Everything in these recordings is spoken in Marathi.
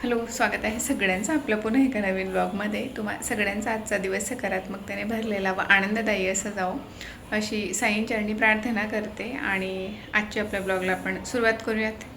हॅलो, स्वागत आहे सगळ्यांचं आपलं पुन्हा एका नवीन ब्लॉगमध्ये. सगळ्यांचा आजचा दिवस सकारात्मकतेने भरलेला व आनंददायी असं जावो अशी साईंचरणी प्रार्थना करते आणि आजच्या आपल्या ब्लॉगला आपण सुरुवात करूयात.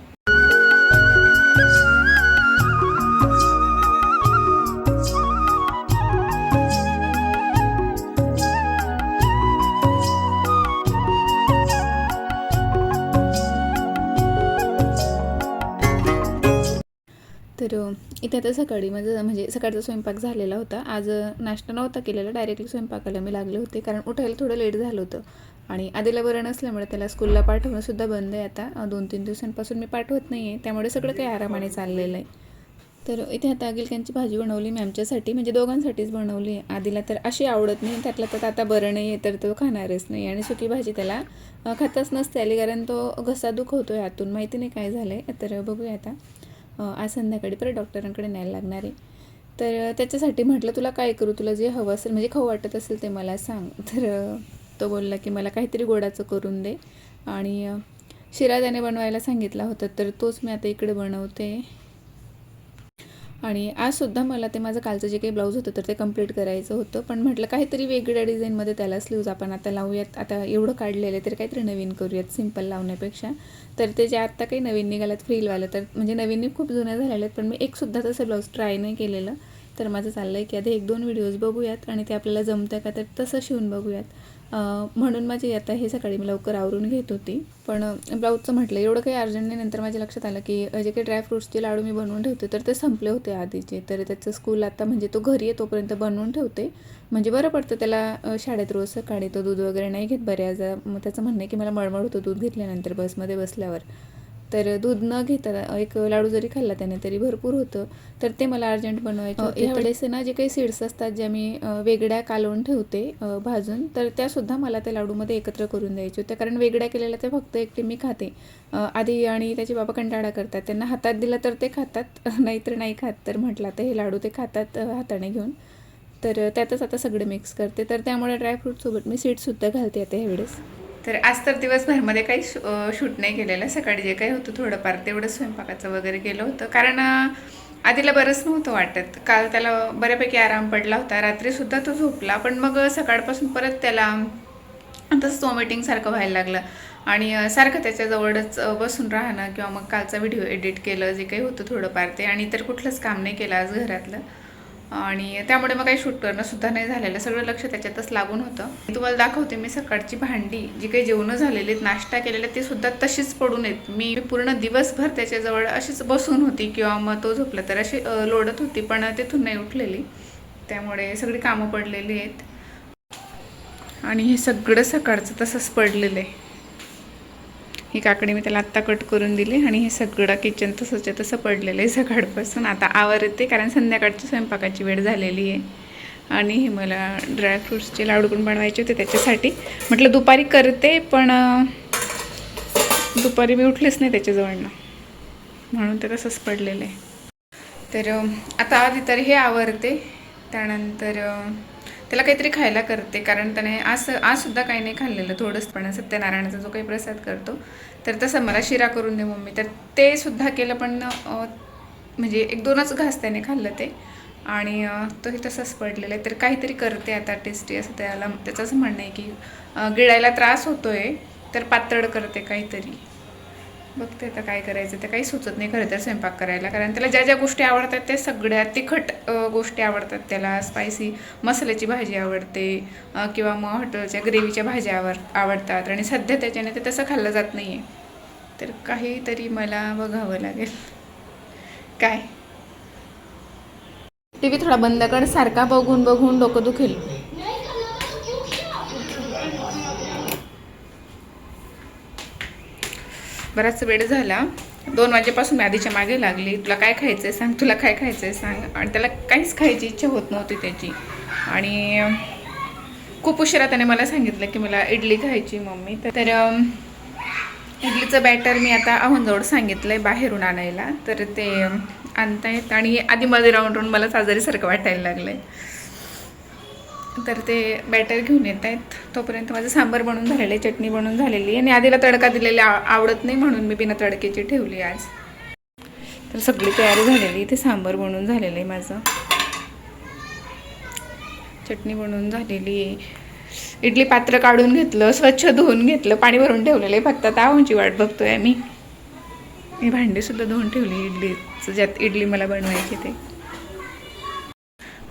तर इथे आता सकाळी माझं म्हणजे सकाळचा स्वयंपाक झालेला होता. आज नाश्ता नव्हता केलेला, डायरेक्टली स्वयंपाकाला मी लागले होते कारण उठायला थोडं लेट झालं होतं आणि आधीला बरं नसल्यामुळे त्याला स्कूलला पाठवणंसुद्धा बंद आहे. आता 2-3 दिवसांपासून मी पाठवत नाही आहे, त्यामुळे सगळं काही आरामाने चाललेलं आहे. तर इथे आता गिलक्यांची भाजी बनवली मी आमच्यासाठी, म्हणजे दोघांसाठीच बनवली आहे. आधीला तर अशी आवडत नाही, त्यातलं तर आता बरं नाही आहे तर तो खाणारच नाही आणि सुकी भाजी त्याला खातच नसते आली कारण तो घसा दुखवतो आहे आतून, माहिती नाही काय झालं आहे. तर बघूया आता आज संध्याकाळी परत डॉक्टरांकडे न्यायला लागणार आहे. तर त्याच्यासाठी म्हटलं तुला काय करू, तुला जे हवं असेल म्हणजे खाऊ वाटत असेल ते मला सांग. तर तो बोलला की मला काहीतरी गोडाचं करून दे आणि शिरा त्याने बनवायला सांगितला होता तर तोच मी आता इकडे बनवते. आणि आजसुद्धा मला ते माझं कालचं जे काही ब्लाऊज होतं तर ते कंप्लीट करायचं होतं, पण म्हटलं काहीतरी वेगळ्या डिझाईनमध्ये त्याला स्लीव्ज आपण आता लावूयात. आता एवढं काढलेलं आहे तर काहीतरी नवीन करूयात सिंपल लावण्यापेक्षा. तर ते जे आत्ता काही नवीन निघाल्यात फ्रीलवालं, तर म्हणजे नवीन खूप जुन्या झालेले आहेत पण मी एकसुद्धा तसं ब्लाऊज ट्राय नाही केलेलं. तर माझं चाललं आहे की आधी 1-2 व्हिडिओज बघूयात आणि ते आपल्याला जमतं का तर तसं शिवून बघूयात. म्हणून माझी आता हे सकाळी मी लवकर आवरून घेत होती. पण ब्लाऊजचं म्हटलं एवढं काही अर्जंट नाही. नंतर माझ्या लक्षात आलं की जे काही ड्रायफ्रूट्सचे लाडू मी बनवून ठेवते तर ते संपले होते आधीचे. तर त्याचं स्कूल आता म्हणजे तो घरी आहे तोपर्यंत बनवून ठेवते, म्हणजे बरं पडतं त्याला. शाळेत रोज सकाळी तो दूध वगैरे नाही घेत बऱ्याचदा. मग त्याचं म्हणणं आहे की मला मळमळ होतं दूध घेतल्यानंतर बसमध्ये बसल्यावर. तर दूध न घेता एक लाडू जरी खाल्ला त्याने तरी भरपूर होतं. तर ते मला अर्जंट बनवायचं होतं. यावेळेस ना जे काही सीड्स असतात ज्या मी वेगळ्या कालवून ठेवते भाजून, तर त्यासुद्धा मला त्या लाडूमध्ये एकत्र करून द्यायच्या होत्या कारण वेगळ्या केलेल्या ते फक्त एकटी मी खाते आधी आणि त्याचे बाबा कंटाळा करतात. त्यांना हातात दिलं तर ते खातात, नाहीतर नाही खात. तर म्हटलं आता हे लाडू ते खातात हाताने घेऊन, तर त्यातच आता सगळे मिक्स करते. तर त्यामुळे ड्रायफ्रूटसोबत मी सीड्ससुद्धा घालते आता ह्यावेळेस. तर आज तर दिवसभरमध्ये काही शूट नाही केलेलं. सकाळी जे काही होतं थोडंफार तेवढं स्वयंपाकाचं वगैरे केलं होतं कारण आधीला बरंच नव्हतं वाटत. काल त्याला बऱ्यापैकी आराम पडला होता, रात्रीसुद्धा तो झोपला, पण मग सकाळपासून परत त्याला तसंच वॉमिटिंगसारखं व्हायला लागलं आणि सारखं त्याच्याजवळच बसून राहणं किंवा मग कालचा व्हिडिओ एडिट केलं जे काही होतं थोडंफार ते, आणि तर कुठलंच काम नाही केलं आज घरातलं. आणि त्यामुळे मग काही शूट करणंसुद्धा नाही झालेलं, सगळं लक्ष त्याच्यातच लागून होतं. तुम्हाला दाखवते मी सकाळची भांडी जी काही जेवणं झालेली आहेत, नाश्ता केलेला ते सुद्धा तशीच पडून आहेत. मी पूर्ण दिवसभर त्याच्याजवळ अशीच बसून होती किंवा मग तो झोपला तर अशी लोडत होती, पण तिथून नाही उठलेली, त्यामुळे सगळी कामं पडलेली आहेत. आणि हे सगळं सकाळचं तसंच पडलेलं आहे. ही काकडी मी त्याला आत्ता कट करून दिली आणि हे सगळं किचन तसंच तसं पडलेलं आहे सकाळपासून. आता आवरते कारण संध्याकाळची स्वयंपाकाची वेळ झालेली आहे. आणि हे मला ड्रायफ्रूट्सचे लाडू पण बनवायचे होते, त्याच्यासाठी म्हटलं दुपारी करते, पण दुपारी मी उठलेच नाही त्याच्याजवळनं, म्हणून ते तसंच पडलेलं आहे. तर आता आधी तर हे आवरते, त्यानंतर त्याला काहीतरी खायला करते कारण त्याने आजसुद्धा काही नाही खाल्लेलं थोडंच. पण सत्यनारायणाचा जो काही प्रसाद करतो तर तसं मला शिरा करून दे मम्मी, तर ते सुद्धा केलं, पण म्हणजे 1-2च घास त्याने खाल्लं ते आणि तोही तसंच पडलेलं आहे. तर काहीतरी करते आता टेस्टी असं त्याचंच म्हणणं आहे की गिळायला त्रास होतो आहे तर पातळ करते काहीतरी. बघते आता काय करायचं, ते काही सुचत नाही खरं तर स्वयंपाक करायला, कारण त्याला ज्या ज्या गोष्टी आवडतात त्या सगळ्या तिखट गोष्टी आवडतात त्याला. स्पायसी मसाल्याची भाजी आवडते किंवा मग हॉटेलच्या ग्रेव्हीच्या भाज्या आवडतात, आणि सध्या त्याच्याने ते तसं खाल्लं जात नाही आहे. तर काहीतरी मला बघावं लागेल. काय TV थोडा बंद कर, सारखा बघून बघून डोकं दुखेल. बराच वेळ झाला, 2 वाजेपासून मी आधीच्या मागे लागली, तुला काय खायचं आहे सांग, तुला काय खायचं आहे सांग. आणि त्याला काहीच खायची इच्छा होत नव्हती त्याची. आणि खूप उशिरा त्याने मला सांगितलं की मला इडली खायची मम्मी. तर इडलीचं बॅटर मी आता अहोंजवळ सांगितलं आहे बाहेरून आणायला, तर ते आणतायत. आणि आधी मध्ये राहून मला साजरीसारखं वाटायला लागलं आहे, तर ते बॅटर घेऊन येत आहेत. तोपर्यंत माझं सांबार बनवून झालेलं आहे, चटणी बनवून झालेली आहे, आणि आधीला तडका दिलेला आवडत नाही म्हणून मी बिना तडक्याची ठेवली आज. तर सगळी तयारी झालेली. इथे सांबार बनवून झालेलं आहे माझं, चटणी बनवून झालेली आहे. इडली पात्र काढून घेतलं, स्वच्छ धुवून घेतलं, पाणी भरून ठेवलेलं आहे. फक्त तावांची वाट बघतोय आम्ही. मी भांडीसुद्धा धुवून ठेवली इडलीचं, ज्यात इडली मला बनवायची ते.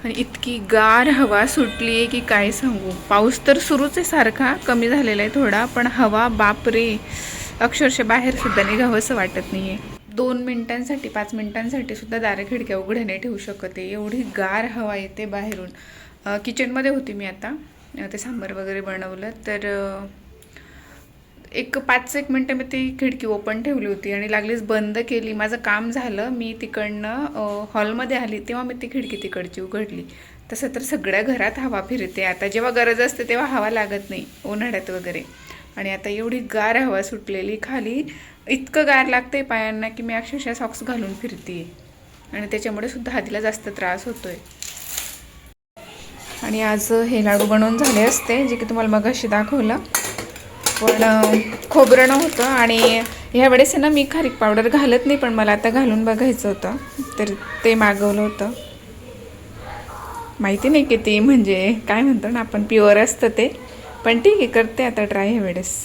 आणि इतकी गार हवा सुटली आहे की काय सांगू. पाऊस तर सुरूच आहे सारखा, कमी झालेला आहे थोडा, पण हवा बापरे, अक्षरशः बाहेरसुद्धा निघावंसं वाटत नाही आहे. 2 मिनिटांसाठी 5 मिनिटांसाठी सुद्धा दारे खिडक्या उघड्या नाही ठेवू शकते, एवढी गार हवा येते बाहेरून. किचनमध्ये होती मी आता, ते सांबार वगैरे बनवलं तर एक 5-1 मिनटं मी ती खिडकी ओपन ठेवली होती आणि लागलीच बंद केली. माझं काम झालं, मी तिकडनं हॉलमध्ये आली तेव्हा मी ती खिडकी तिकडची उघडली. तसं तर सगळ्या घरात हवा फिरते आता, जेव्हा गरज असते तेव्हा हवा लागत नाही उन्हाळ्यात वगैरे. आणि आता एवढी गार हवा सुटलेली खाली, इतकं गार लागतंय पायांना की मी अक्षरशः सॉक्स घालून फिरते आणि त्याच्यामुळे सुद्धा हातीला जास्त त्रास होतोय. आणि आज हे लाडू बनवून झाले असते, जे की तुम्हाला मगाशी दाखवलं, पण खोबरं नव्हतं. आणि ह्या वेळेस ना मी खारीक पावडर घालत नाही, पण मला आता घालून बघायचं होतं तर ते मागवलं होतं. माहिती नाही किती म्हणजे काय म्हणतो ना आपण, प्युअर असतं ते, पण ठीक आहे, करते आता ट्राय ह्या वेळेस.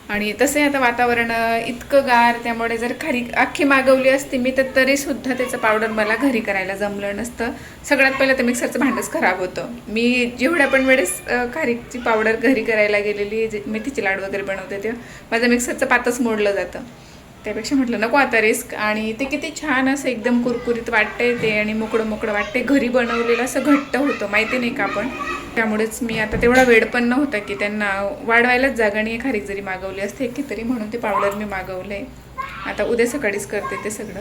आणि तसे आता वातावरण इतकं गार, त्यामुळे जर खारीक अख्खी मागवली असती मी तर तरीसुद्धा त्याचं पावडर मला घरी करायला जमलं नसतं. सगळ्यात पहिलं तर मिक्सरचं भांडंच खराब होतं. मी जेवढ्या पण वेळेस खारीकची पावडर घरी करायला गेलेली, जे मेथीचे लाडू वगैरे बनवते तेव्हा माझं मिक्सरचं पातच मोडलं जातं. त्यापेक्षा म्हटलं नको आता रिस्क. आणि ते किती छान असं एकदम कुरकुरीत वाटते ते, आणि मोकळं मोकळं वाटते. घरी बनवलेलं असं घट्ट होतं, माहिती नाही का आपण. त्यामुळेच मी आता तेवढा वेळ पण नव्हता की त्यांना वाढवायलाच जागा नाही, खारीक जरी मागवली असते की तरी, म्हणून ते पावडर मी मागवले. आता उद्या सकाळीच करते ते सगळं.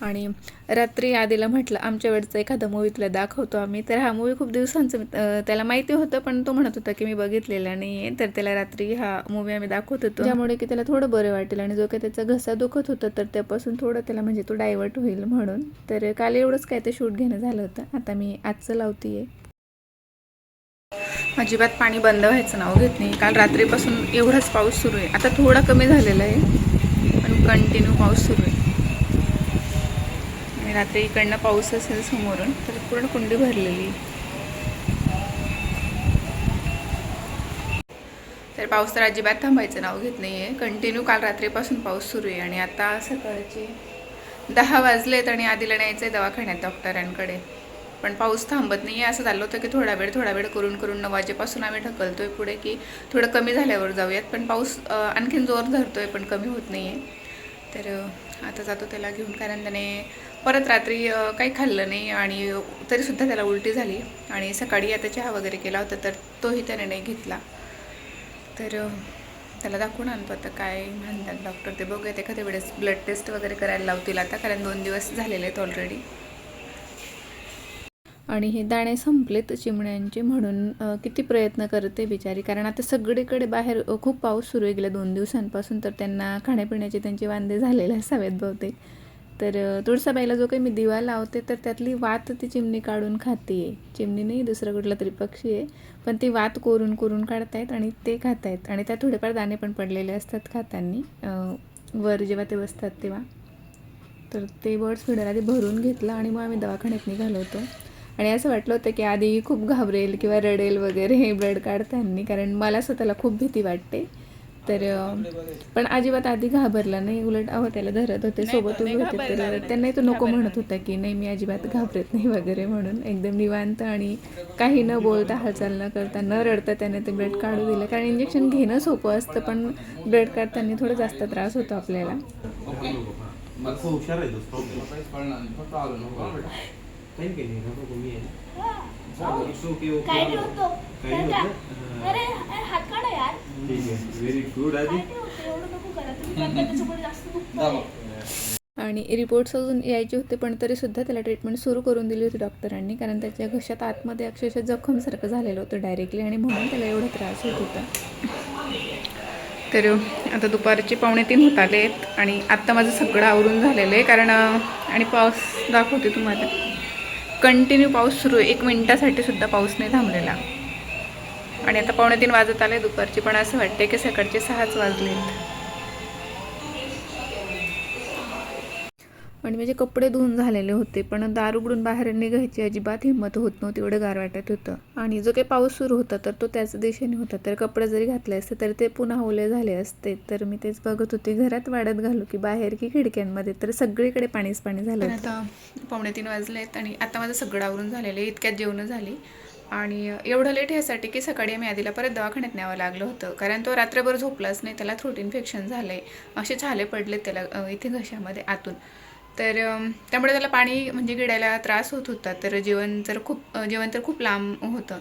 आणि रात्री आधीला म्हटलं आमच्या वेळचं एखादा मूवी तुला दाखवतो आम्ही. तर हा मूवी खूप दिवसांचं त्याला माहिती होतं, पण तो म्हणत होता की मी बघितलेला नाही आहे. तर त्याला रात्री हा मूवी आम्ही दाखवत होतो, त्यामुळे की त्याला थोडं बरं वाटेल. आणि जो काही त्याचा घसा दुखत होता तर त्यापासून थोडं त्याला म्हणजे तो डायवर्ट होईल म्हणून. तर काल एवढंच काय ते शूट घेणं झालं होतं. आता मी आजचं लावते आहे. अजिबात पाणी बंद व्हायचं नाव घेत नाही. काल रात्रीपासून एवढाच पाऊस सुरू आहे. आता थोडा कमी झालेला आहे, पण कंटिन्यू पाऊस सुरू आहे. आणि रात्री इकडनं पाऊस असेल समोरून तर पूर्ण कुंडी भरलेली. तर पाऊस तर अजिबात थांबायचं नाव घेत नाही आहे, कंटिन्यू काल रात्रीपासून पाऊस सुरू आहे. आणि आता सकाळचे 10 वाजलेत आणि आधीला न्यायचं आहे दवाखान्यात डॉक्टरांकडे, पण पाऊस थांबत नाही आहे. असं झालं होतं की थोडा वेळ करून 9 वाजेपासून आम्ही ढकलतोय पुढे की थोडं कमी झाल्यावर जाऊयात, पण पाऊस आणखीन जोर धरतोय पण कमी होत नाही आहे. तर आता जातो त्याला घेऊन, कारण त्याने परत रात्री काही खाल्लं नाही आणि तरीसुद्धा त्याला उलटी झाली. आणि सकाळी आता चहा वगैरे केला होता तर तोही त्याने नाही घेतला. तर त्याला दाखवून आणतो आता काय म्हणतात डॉक्टर ते बघूयात. एखाद्या वेळेस ब्लड टेस्ट वगैरे करायला लावतील आता, कारण 2 दिवस झालेले आहेत ऑलरेडी. आणि हे दाणे संपलेत चिमण्यांचे, म्हणून किती प्रयत्न करते बिचारी, कारण आता सगळीकडे बाहेर खूप पाऊस सुरू आहे गेल्या 2 दिवसांपासून. तर त्यांना खाण्यापिण्याचे त्यांचे वांदे झालेले असावेत बहुतेक. तर तुळसाबाईला जो काही मी दिवा लावते तर त्यातली वात ती चिमणी काढून खाते. चिमणी नाही, दुसरा कुठला तरी पक्षी आहे, पण ती वात कोरून काढतायत आणि ते खात आहेत. आणि त्यात थोडेफार दाणे पण पडलेले असतात खाताना, वर जेव्हा ते बसतात तेव्हा. तर ते बर्ड्स फीडर आधी भरून घेतलं आणि मग आम्ही दवाखान्यात निघालो होतो. आणि असं वाटलं होतं की आधी खूप घाबरेल किंवा रडेल वगैरे हे ब्लड काढताना, कारण मला स्वतःला खूप भीती वाटते. तर पण अजिबात आधी घाबरला नाही, उलट त्याला धरत होते, सोबत उभे होते. तर त्यांनाही तो नको म्हणत होता की नाही मी अजिबात घाबरत नाही वगैरे म्हणून. एकदम निवांत आणि काही न बोलता, हालचाल न करता, न रडता त्याने ते ब्लड काढू दिलं. कारण इंजेक्शन घेणं सोपं असतं, पण ब्लड काढताना थोडं जास्त त्रास होतो आपल्याला. आणि रिपोर्ट्स अजून यायचे होते, पण तरीसुद्धा त्याला ट्रीटमेंट सुरू करून दिली होती डॉक्टरांनी, कारण त्याच्या घशात आतमध्ये अक्षरशः जखमसारखं झालेलं होतं डायरेक्टली, आणि म्हणून त्याला एवढा त्रास होत होता. तर आता दुपारचे 2:45 होत आले आहेत आणि आत्ता माझं सगळं आवरून झालेलं आहे, कारण आणि पाऊस दाखवते तुम्हाला. कंटिन्यू पाऊस सुरू आहे, 1 मिनिटासाठी सुद्धा पाऊस नाही थांबलेला. आणि आता 2:45 वाजत आले दुपारची, पण असं वाटते की सकाळचे 6च वाजलेत. आणि माझे कपडे धुवून झालेले होते, पण दार उघडून बाहेर निघायची अजिबात हिंमत होत नव्हती, एवढं गार वाटत होतं. आणि जो काही पाऊस सुरू होता तर तो त्याच दिशेने होता, तर कपडे जरी घातले असते तर ते पुन्हा ओले झाले असते. तर मी तेच बघत होते, घरात वाळत घालू की बाहेर की खिडक्यांमध्ये, तर सगळीकडे पाणीच पाणी झालं. आता 2:45 वाजलेत आणि आता माझं सगळं आवरून झालेलं आहे. इतक्यात जेवणं झाली. आणि एवढं लेट ह्यासाठी की सकाळी आम्ही आधीला परत दवाखान्यात न्यावं लागलं होतं, कारण तो रात्रभर झोपलाच नाही. त्याला थ्रोट इन्फेक्शन झालं आहे, असे छाले पडले त्याला इथे घशामध्ये आतून. तर त्यामुळे त्याला पाणी म्हणजे गिळायला त्रास होत होता. तर जेवण तर खूप लांब होतं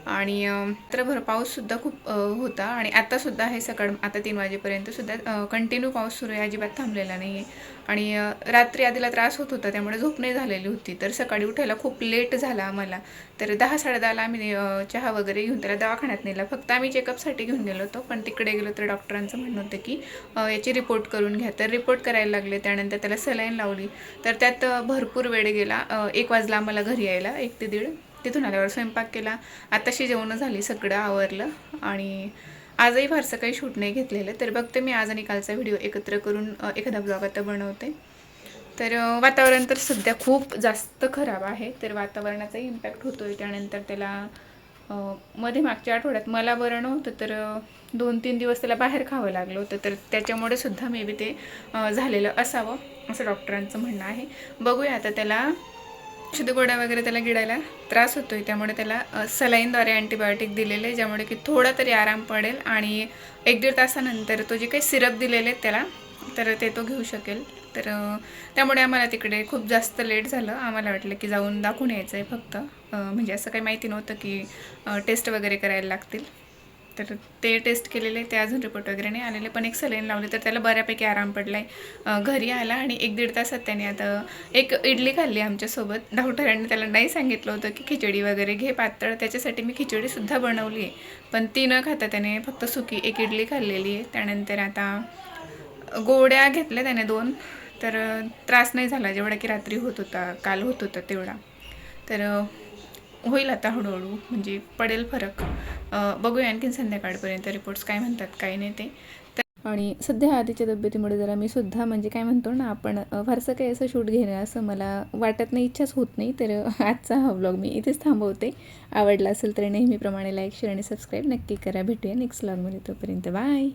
आणि रात्रभर पाऊससुद्धा खूप होता. आणि आत्तासुद्धा आहे आता 3 वाजेपर्यंतसुद्धा कंटिन्यू पाऊस सुरू आहे, अजिबात थांबलेला नाही आहे. आणि रात्री आधीला त्रास होत होता, त्यामुळे झोप नाही झालेली होती. तर सकाळी उठायला खूप लेट झाला आम्हाला. तर 10-10:30ला आम्ही चहा वगैरे घेऊन त्याला दवाखान्यात नेला. फक्त आम्ही चेकअपसाठी घेऊन गेलो होतो, पण तिकडे गेलो तर डॉक्टरांचं म्हणणं होतं की याची रिपोर्ट करून घ्या. तर रिपोर्ट करायला लागले. त्यानंतर त्याला सलाईन लावली. तर त्यात भरपूर वेळ गेला. 1 वाजला आम्हाला घरी यायला, 1 ते 1:30. तिथून आल्यावर स्वयंपाक केला. आताशी जेवणं झाली, सगळं आवरलं. आणि आजही फारसं काही शूट नाही घेतलेलं. तर बघते मी आज आणि कालचा व्हिडिओ एकत्र करून एखादा ब्लॉग आता बनवते. तर वातावरण तर सध्या खूप जास्त खराब आहे, तर वातावरणाचाही इम्पॅक्ट होतो आहे. त्यानंतर त्याला मध्ये मागच्या आठवड्यात मला बरं नव्हतं, तर 2-3 दिवस त्याला बाहेर खावं लागलं होतं. तर त्याच्यामुळे सुद्धा मे बी ते झालेलं असावं, असं डॉक्टरांचं म्हणणं आहे. बघूया आता. त्याला औषध गोळ्या वगैरे त्याला गिळायला त्रास होतो आहे, त्यामुळे त्याला सलाईनद्वारे अँटीबायोटिक दिलेले आहे, ज्यामुळे की थोडा तरी आराम पडेल. आणि 1-1.5 तासानंतर तो जे काही सिरप दिलेले आहेत त्याला, तर ते तो घेऊ शकेल. तर त्यामुळे आम्हाला तिकडे खूप जास्त लेट झालं. आम्हाला वाटलं की जाऊन दाखवून यायचं आहे फक्त, म्हणजे असं काही माहिती नव्हतं की टेस्ट वगैरे करायला लागतील. तर ते टेस्ट केलेले, ते अजून रिपोर्ट वगैरे नाही आलेले, पण एक सलाईन लावली तर त्याला बऱ्यापैकी आराम पडला आहे. घरी आला आणि 1-1.5 तासात त्याने आता एक इडली खाल्ली आमच्यासोबत. डॉक्टरांनी त्याला नाही सांगितलं होतं की खिचडी वगैरे घे पातळ, त्याच्यासाठी मी खिचडीसुद्धा बनवली आहे, पण ती न खाता त्याने फक्त सुकी एक इडली खाल्लेली आहे. त्यानंतर आता गोळ्या घेतल्या त्याने 2, तर त्रास नाही झाला जेवढा की रात्री होत होता, काल होत होता तेवढा. तर होईल आता हळूहळू, म्हणजे पडेल फरक. बघूया आणखीन संध्याकाळपर्यंत रिपोर्ट्स काय म्हणतात काय नाही ते. आणि सध्या आधीच्या तब्येतीमुळे जरा मी सुद्धा म्हणजे काय म्हणतो ना आपण, फारसं काही असं शूट घेणं असं मला वाटत नाही, इच्छाच होत नाही. तर आजचा हा व्लॉग मी इथेच थांबवते. आवडला असेल तर नेहमीप्रमाणे लाईक, शेअर आणि सबस्क्राईब नक्की करा. भेटूया नेक्स्ट व्लॉगमध्ये. तोपर्यंत बाय.